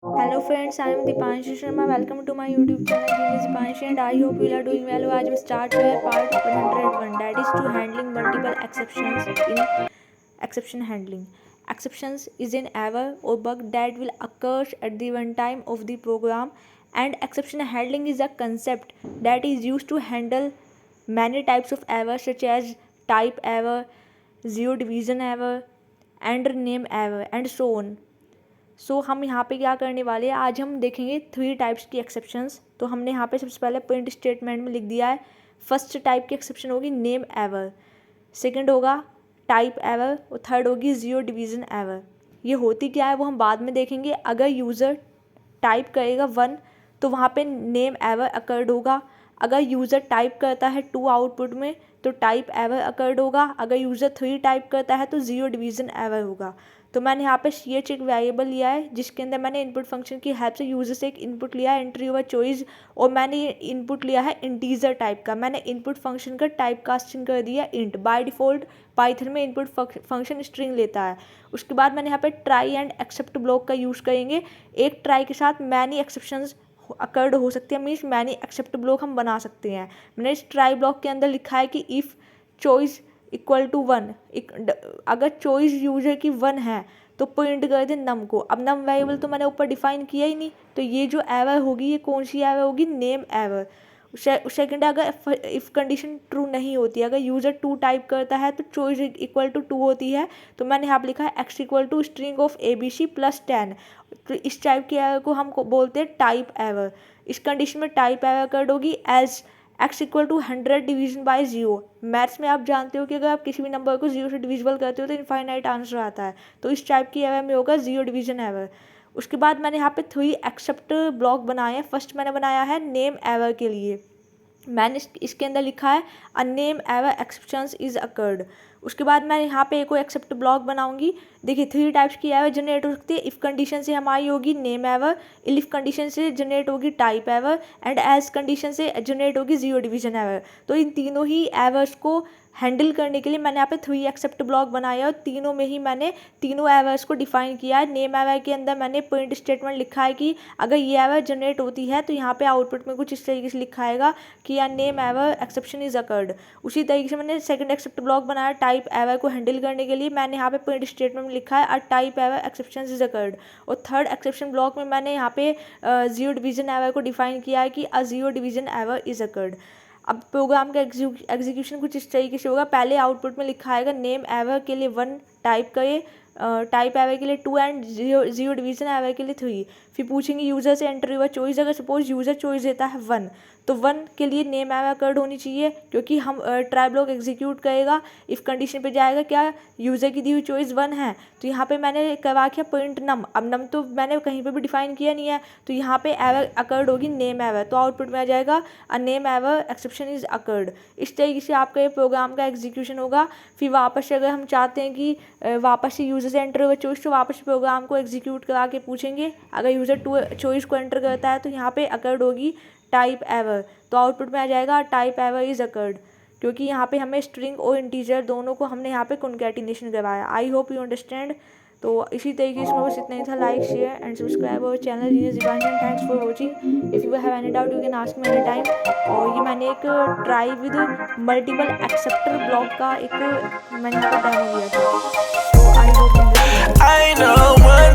Hello friends, I am Dipanshu Sharma. Welcome to my YouTube channel Genius Dipanshu and I hope you are doing well. आज हम start हुआ है part 101 that is to handling multiple exceptions in exception handling. Exceptions is an error or bug that will occur at the runtime of the program, and exception handling is a concept that is used to handle many types of errors such as type error, zero division error, and name error and so on. हम यहाँ पे क्या करने वाले हैं, आज हम देखेंगे 3 टाइप्स की एक्सेप्शंस। तो हमने यहाँ पे सबसे पहले प्रिंट स्टेटमेंट में लिख दिया है। फर्स्ट टाइप की एक्सेप्शन होगी नेम एरर, सेकंड होगा टाइप एरर और थर्ड होगी जीरो डिवीज़न एरर। ये होती क्या है वो हम बाद में देखेंगे। अगर यूज़र टाइप करेगा 1 तो वहाँ पे नेम एरर अकर्ड होगा। अगर यूज़र टाइप करता है 2 आउटपुट में तो टाइप एरर अकर्ड होगा। अगर यूज़र 3 टाइप करता है तो जीरो डिवीज़न एरर होगा। तो मैंने यहाँ पे सी एच एक वेरिएबल लिया है जिसके अंदर मैंने इनपुट फंक्शन की हेल्प से यूज़र से एक इनपुट लिया है एंट्री ओवर चॉइस, और मैंने इनपुट लिया है इंटीजर टाइप का। मैंने इनपुट फंक्शन का टाइप कास्टिंग कर दिया इंट। बाय डिफ़ॉल्ट पाइथन में इनपुट फंक्शन स्ट्रिंग लेता है। उसके बाद मैंने यहाँ पे ट्राई एंड एक्सेप्ट ब्लॉक का यूज़ करेंगे। एक ट्राई के साथ मैनी एक्सेप्शंस अकर्ड हो सकती है, मीन्स मैनी एक्सेप्ट ब्लॉक हम बना सकते हैं। मैंने इस ट्राई ब्लॉक के अंदर लिखा है कि इफ़ चॉइस इक्वल टू 1, अगर चॉइस यूजर की 1 है तो प्रिंट कर दे नम को। अब नम वेरिएबल तो मैंने ऊपर डिफाइन किया ही नहीं, तो ये जो एरर होगी ये कौन सी एरर होगी, नेम एरर। सेकंड, अगर इफ़ कंडीशन ट्रू नहीं होती, अगर यूज़र 2 टाइप करता है तो चॉइस इक्वल टू 2 होती है, तो मैंने यहाँ पर लिखा है x equal to string of ABC plus 10। तो इस टाइप की एरर को हम बोलते हैं टाइप एरर। इस कंडीशन में टाइप एरर कर होगी as x equal to 100 division by 0। Maths में आप जानते हो कि अगर आप किसी भी नंबर को 0 से डिविजिबल करते हो तो इनफाइनाइट आंसर आता है। तो इस टाइप की एरर में होगा जीरो डिवीजन एरर। उसके बाद मैंने यहाँ पे 3 एक्सेप्ट ब्लॉक बनाए हैं। फर्स्ट मैंने बनाया है नेम एरर के लिए। मैंने इसके अंदर लिखा है a name error exceptions is occurred. उसके बाद मैं यहाँ पे एक एक्सेप्ट ब्लॉक बनाऊंगी। देखिए 3 टाइप्स की एरर जनरेट हो सकती है। इफ़ कंडीशन से हमारी होगी नेम एरर, इफ कंडीशन से जनरेट होगी type error, and as condition से जनरेट होगी जीरो डिवीजन एरर। तो इन तीनों ही एरर्स को हैंडल करने के लिए मैंने यहाँ पे 3 एक्सेप्ट ब्लॉक बनाया और तीनों में ही मैंने तीनों एरर्स को डिफाइन किया है। नेम एरर के अंदर मैंने प्रिंट स्टेटमेंट लिखा है कि अगर ये एरर जनरेट होती है तो यहाँ पे आउटपुट में कुछ इस तरीके से लिखा आएगा कि या name error exception is occurred. उसी तरीके से मैंने सेकंड एक्सेप्ट ब्लॉक बनाया टाइप एरर को हैंडल करने के लिए। मैंने यहाँ पे प्रिंट स्टेटमेंट में लिखा है a type error exception is occurred. और थर्ड एक्सेप्शन ब्लॉक में मैंने यहाँ पे जीरो डिवीजन एरर को डिफाइन किया है कि a zero division error is occurred. अब प्रोग्राम का एग्जीक्यूशन कुछ इस तरीके से होगा। पहले आउटपुट में लिखा आएगा नेम एरर के लिए 1 टाइप करे, टाइप एरर के लिए 2 एंड जीरो डिवीजन एरर के लिए 3। फिर पूछेंगे यूज़र से एंटर हुआ चॉइस। अगर सपोज यूज़र चॉइस देता है 1 तो 1 के लिए नेम एरर अकर्ड होनी चाहिए, क्योंकि हम ट्राई ब्लॉक एग्जीक्यूट करेगा। इफ़ कंडीशन पे जाएगा क्या यूज़र की दी हुई चॉइस 1 है, तो यहाँ पे मैंने करवा किया प्रिंट नम। अब नम तो मैंने कहीं पे भी डिफाइन किया नहीं है, तो यहाँ पे एरर अकर्ड होगी नेम एरर। तो आउटपुट में आ जाएगा a name error exception is occurred. इस तरीके से आपका ये प्रोग्राम का एग्जीक्यूशन होगा। फिर वापस से अगर हम चाहते हैं कि वापस से यूज़र से एंटर हुआ चॉइस, तो वापस प्रोग्राम को एग्जीक्यूट करा के पूछेंगे। अगर यूज़र 2 चॉइस को एंटर करता है तो यहाँ पे अकर्ड होगी टाइप एरर। तो आउटपुट में आ जाएगा टाइप एरर इज अकर्ड, क्योंकि यहाँ पे हमें स्ट्रिंग और इंटीजर दोनों को हमने यहाँ पे कॉन्कैटिनेशन करवाया। I hope you understand. तो इसी तरीके से बस इतना ही था। Like share and subscribe our channel genius Dipanshu. Thanks for watching. If you have any doubt you can ask me any time. और ये मैंने एक try with multiple acceptor block का एक मैंने यहाँ पर डेमो दिया था। तो आई होप